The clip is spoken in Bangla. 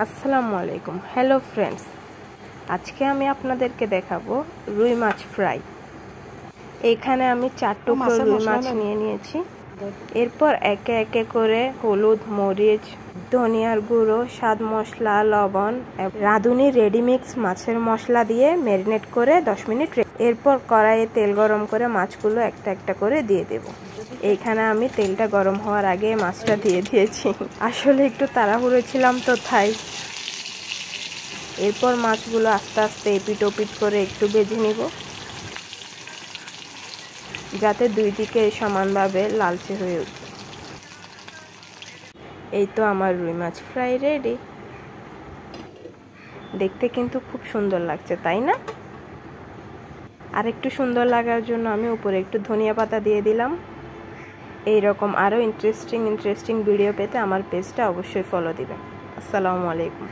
আসসালামু আলাইকুম। হ্যালো ফ্রেন্ডস, আজকে আমি আপনাদেরকে দেখাবো রুই মাছ ফ্রাই। এখানে আমি 4 টুকরো রুই মাছ নিয়ে নিয়েছি। এরপর একে একে করে হলুদ, মরিচ, ধনিয়ার গুঁড়ো, স্বাদ মশলা, লবণ, রাঁধুনি রেডিমিক্স মাছের মশলা দিয়ে ম্যারিনেট করে 10 মিনিট। এরপর কড়াইয়ে তেল গরম করে মাছগুলো একটা একটা করে দিয়ে দেব। এইখানে আমি তেলটা গরম হওয়ার আগে মাছটা দিয়ে দিয়েছি, আসলে একটু তাড়াহুড়ো ছিলাম তো তাই। এরপর মাছগুলো আস্তে আস্তে এপিট ওপিট করে একটু ভেজে নিব, যাতে দুই দিকে সমানভাবে লালচে হয়ে উঠে। এই তো আমার রুই মাছ ফ্রাই রেডি। দেখতে কিন্তু খুব সুন্দর লাগছে, তাই না? আর একটু সুন্দর লাগার জন্য আমি উপরে একটু ধনিয়া পাতা দিয়ে দিলাম। এই রকম আরও ইন্টারেস্টিং ভিডিও পেতে আমার পেজটা অবশ্যই ফলো দিবেন। আসসালামু আলাইকুম।